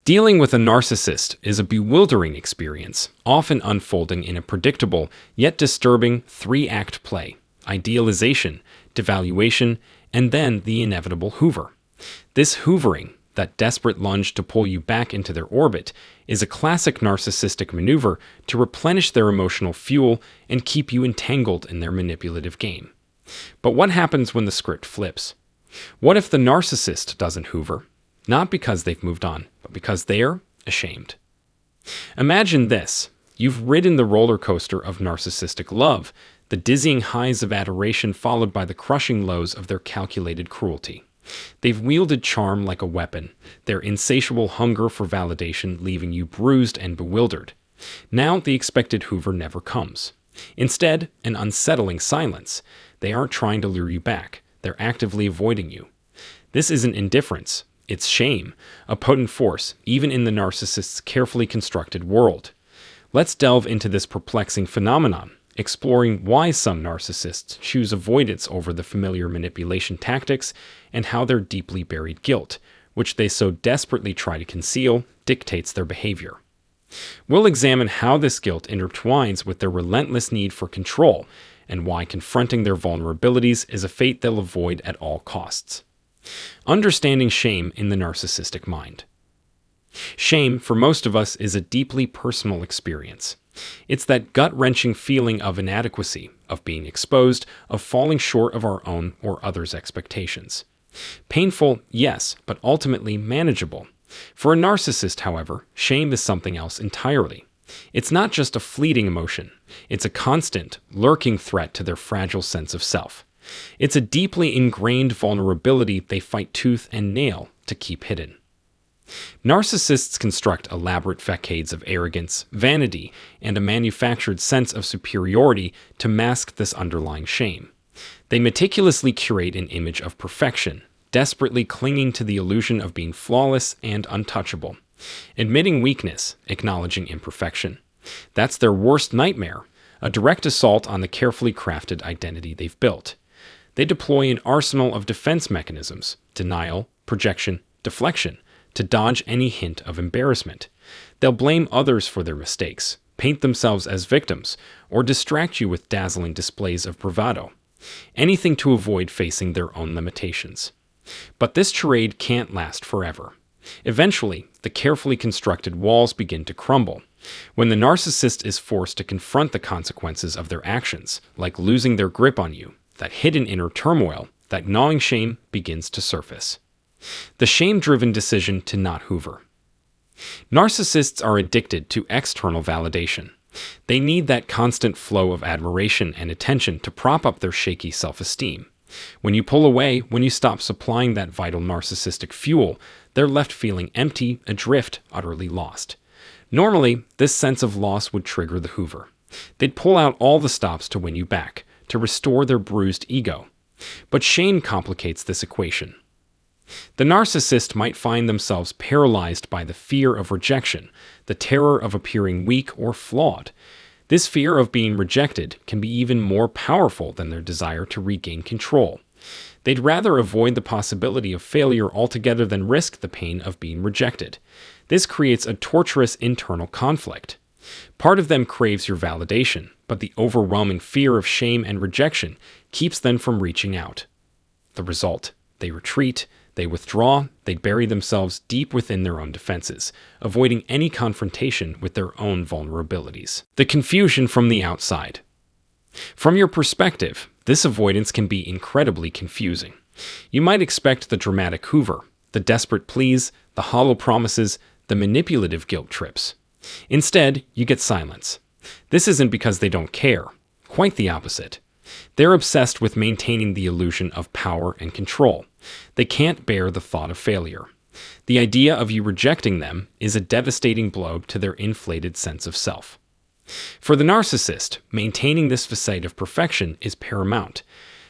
Dealing with a narcissist is a bewildering experience, often unfolding in a predictable yet disturbing three-act play: idealization, devaluation, and then the inevitable Hoover. This hoovering, that desperate lunge to pull you back into their orbit, is a classic narcissistic maneuver to replenish their emotional fuel and keep you entangled in their manipulative game. But what happens when the script flips? What if the narcissist doesn't hoover? Not because they've moved on, but because they're ashamed. Imagine this. You've ridden the roller coaster of narcissistic love, the dizzying highs of adoration followed by the crushing lows of their calculated cruelty. They've wielded charm like a weapon, their insatiable hunger for validation leaving you bruised and bewildered. Now the expected Hoover never comes. Instead, an unsettling silence. They aren't trying to lure you back. They're actively avoiding you. This isn't indifference. It's shame, a potent force, even in the narcissist's carefully constructed world. Let's delve into this perplexing phenomenon, exploring why some narcissists choose avoidance over the familiar manipulation tactics and how their deeply buried guilt, which they so desperately try to conceal, dictates their behavior. We'll examine how this guilt intertwines with their relentless need for control and why confronting their vulnerabilities is a fate they'll avoid at all costs. Understanding shame in the narcissistic mind. Shame, for most of us, is a deeply personal experience. It's that gut-wrenching feeling of inadequacy, of being exposed, of falling short of our own or others' expectations. Painful, yes, but ultimately manageable. For a narcissist, however, shame is something else entirely. It's not just a fleeting emotion. It's a constant, lurking threat to their fragile sense of self. It's a deeply ingrained vulnerability they fight tooth and nail to keep hidden. Narcissists construct elaborate facades of arrogance, vanity, and a manufactured sense of superiority to mask this underlying shame. They meticulously curate an image of perfection, desperately clinging to the illusion of being flawless and untouchable. Admitting weakness, acknowledging imperfection. That's their worst nightmare, a direct assault on the carefully crafted identity they've built. They deploy an arsenal of defense mechanisms: denial, projection, deflection, to dodge any hint of embarrassment. They'll blame others for their mistakes, paint themselves as victims, or distract you with dazzling displays of bravado. Anything to avoid facing their own limitations. But this charade can't last forever. Eventually, the carefully constructed walls begin to crumble. When the narcissist is forced to confront the consequences of their actions, like losing their grip on you, that hidden inner turmoil, that gnawing shame begins to surface. The shame-driven decision to not hoover. Narcissists are addicted to external validation. They need that constant flow of admiration and attention to prop up their shaky self-esteem. When you pull away, when you stop supplying that vital narcissistic fuel, they're left feeling empty, adrift, utterly lost. Normally, this sense of loss would trigger the Hoover. They'd pull out all the stops to win you back, to restore their bruised ego. But shame complicates this equation. The narcissist might find themselves paralyzed by the fear of rejection, the terror of appearing weak or flawed. This fear of being rejected can be even more powerful than their desire to regain control. They'd rather avoid the possibility of failure altogether than risk the pain of being rejected. This creates a torturous internal conflict. Part of them craves your validation, but the overwhelming fear of shame and rejection keeps them from reaching out. The result: they retreat, they withdraw, they bury themselves deep within their own defenses, avoiding any confrontation with their own vulnerabilities. The confusion from the outside. From your perspective, this avoidance can be incredibly confusing. You might expect the dramatic Hoover, the desperate pleas, the hollow promises, the manipulative guilt trips. Instead, you get silence. This isn't because they don't care. Quite the opposite. They're obsessed with maintaining the illusion of power and control. They can't bear the thought of failure. The idea of you rejecting them is a devastating blow to their inflated sense of self. For the narcissist, maintaining this facade of perfection is paramount.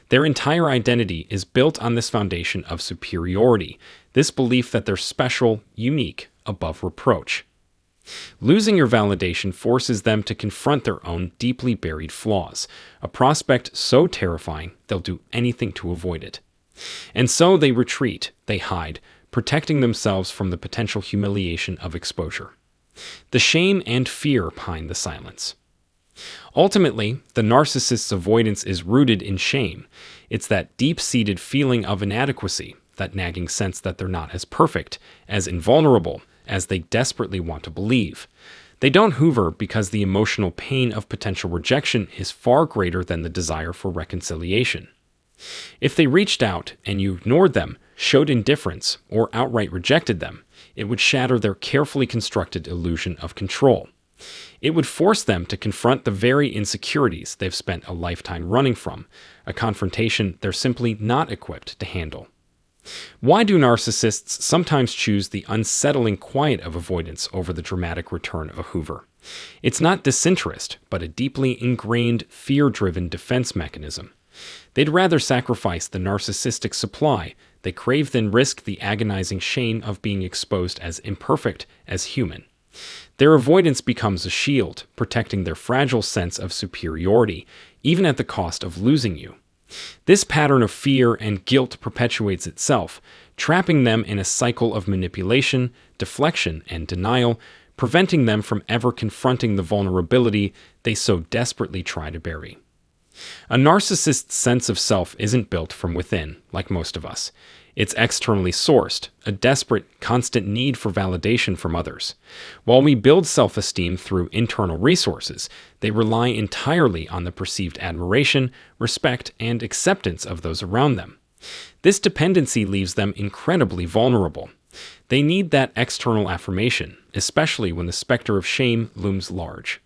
Their entire identity is built on this foundation of superiority, this belief that they're special, unique, above reproach. Losing your validation forces them to confront their own deeply buried flaws, a prospect so terrifying they'll do anything to avoid it. And so they retreat, they hide, protecting themselves from the potential humiliation of exposure. The shame and fear behind the silence. Ultimately, the narcissist's avoidance is rooted in shame. It's that deep-seated feeling of inadequacy, that nagging sense that they're not as perfect, as invulnerable, as they desperately want to believe. They don't hoover because the emotional pain of potential rejection is far greater than the desire for reconciliation. If they reached out and you ignored them, showed indifference, or outright rejected them, it would shatter their carefully constructed illusion of control. It would force them to confront the very insecurities they've spent a lifetime running from, a confrontation they're simply not equipped to handle. Why do narcissists sometimes choose the unsettling quiet of avoidance over the dramatic return of a Hoover? It's not disinterest, but a deeply ingrained, fear-driven defense mechanism. They'd rather sacrifice the narcissistic supply they crave than risk the agonizing shame of being exposed as imperfect as human. Their avoidance becomes a shield, protecting their fragile sense of superiority, even at the cost of losing you. This pattern of fear and guilt perpetuates itself, trapping them in a cycle of manipulation, deflection, and denial, preventing them from ever confronting the vulnerability they so desperately try to bury. A narcissist's sense of self isn't built from within, like most of us. It's externally sourced, a desperate, constant need for validation from others. While we build self-esteem through internal resources, they rely entirely on the perceived admiration, respect, and acceptance of those around them. This dependency leaves them incredibly vulnerable. They need that external affirmation, especially when the specter of shame looms large.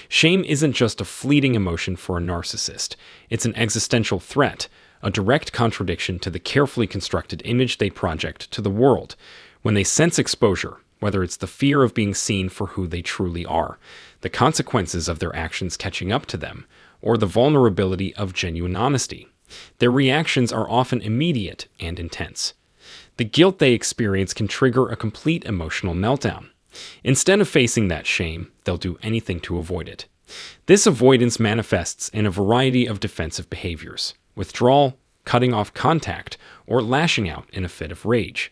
Shame isn't just a fleeting emotion for a narcissist. It's an existential threat, a direct contradiction to the carefully constructed image they project to the world. When they sense exposure, whether it's the fear of being seen for who they truly are, the consequences of their actions catching up to them, or the vulnerability of genuine honesty, their reactions are often immediate and intense. The guilt they experience can trigger a complete emotional meltdown. Instead of facing that shame, they'll do anything to avoid it. This avoidance manifests in a variety of defensive behaviors: withdrawal, cutting off contact, or lashing out in a fit of rage.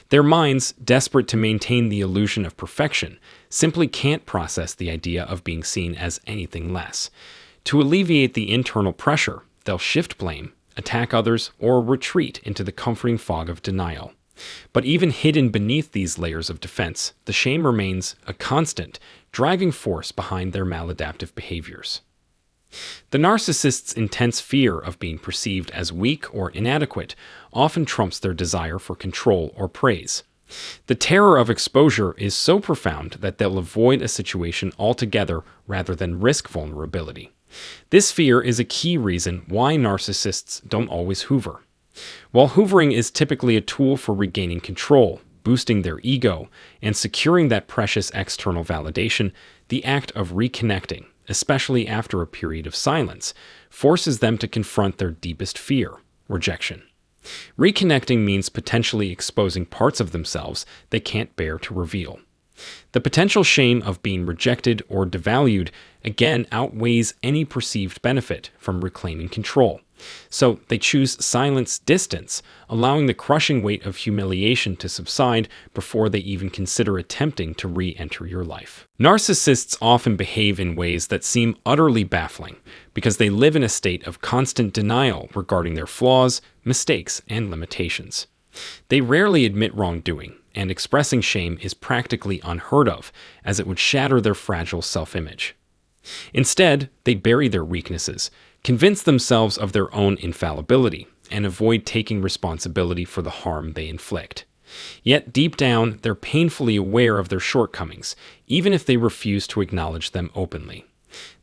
Their minds, desperate to maintain the illusion of perfection, simply can't process the idea of being seen as anything less. To alleviate the internal pressure, they'll shift blame, attack others, or retreat into the comforting fog of denial. But even hidden beneath these layers of defense, the shame remains a constant, driving force behind their maladaptive behaviors. The narcissist's intense fear of being perceived as weak or inadequate often trumps their desire for control or praise. The terror of exposure is so profound that they'll avoid a situation altogether rather than risk vulnerability. This fear is a key reason why narcissists don't always hoover. While hoovering is typically a tool for regaining control, boosting their ego, and securing that precious external validation, the act of reconnecting, especially after a period of silence, forces them to confront their deepest fear: rejection. Reconnecting means potentially exposing parts of themselves they can't bear to reveal. The potential shame of being rejected or devalued again outweighs any perceived benefit from reclaiming control. So they choose silence, distance, allowing the crushing weight of humiliation to subside before they even consider attempting to re-enter your life. Narcissists often behave in ways that seem utterly baffling because they live in a state of constant denial regarding their flaws, mistakes, and limitations. They rarely admit wrongdoing, and expressing shame is practically unheard of, as it would shatter their fragile self-image. Instead, they bury their weaknesses, convince themselves of their own infallibility, and avoid taking responsibility for the harm they inflict. Yet deep down, they're painfully aware of their shortcomings, even if they refuse to acknowledge them openly.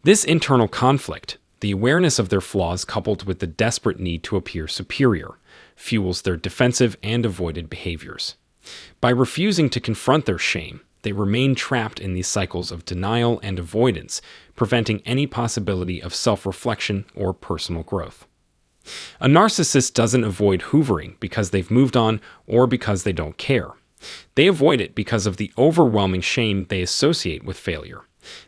This internal conflict, the awareness of their flaws coupled with the desperate need to appear superior, fuels their defensive and avoided behaviors. By refusing to confront their shame, they remain trapped in these cycles of denial and avoidance, preventing any possibility of self-reflection or personal growth. A narcissist doesn't avoid hoovering because they've moved on or because they don't care. They avoid it because of the overwhelming shame they associate with failure.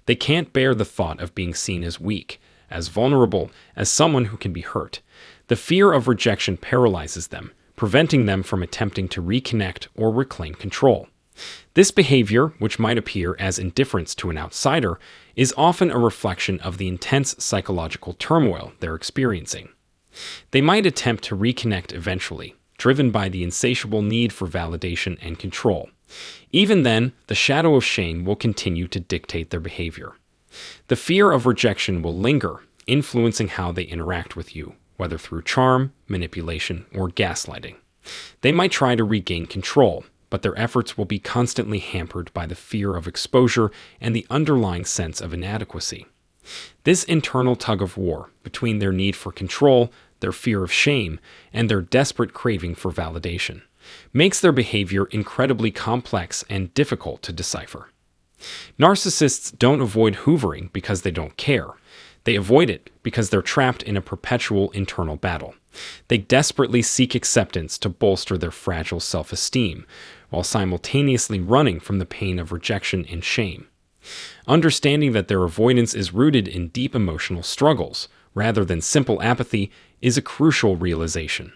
They can't bear the thought of being seen as weak, as vulnerable, as someone who can be hurt. The fear of rejection paralyzes them, preventing them from attempting to reconnect or reclaim control. This behavior, which might appear as indifference to an outsider, is often a reflection of the intense psychological turmoil they're experiencing. They might attempt to reconnect eventually, driven by the insatiable need for validation and control. Even then, the shadow of shame will continue to dictate their behavior. The fear of rejection will linger, influencing how they interact with you, whether through charm, manipulation, or gaslighting. They might try to regain control, but their efforts will be constantly hampered by the fear of exposure and the underlying sense of inadequacy. This internal tug-of-war between their need for control, their fear of shame, and their desperate craving for validation makes their behavior incredibly complex and difficult to decipher. Narcissists don't avoid hoovering because they don't care. They avoid it because they're trapped in a perpetual internal battle. They desperately seek acceptance to bolster their fragile self-esteem, while simultaneously running from the pain of rejection and shame. Understanding that their avoidance is rooted in deep emotional struggles, rather than simple apathy, is a crucial realization.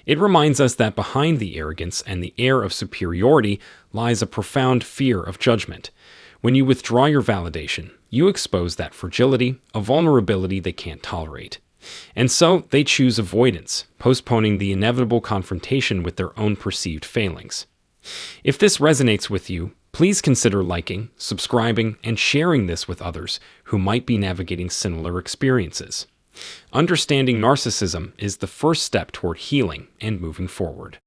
It reminds us that behind the arrogance and the air of superiority lies a profound fear of judgment. When you withdraw your validation, you expose that fragility, a vulnerability they can't tolerate. And so they choose avoidance, postponing the inevitable confrontation with their own perceived failings. If this resonates with you, please consider liking, subscribing, and sharing this with others who might be navigating similar experiences. Understanding narcissism is the first step toward healing and moving forward.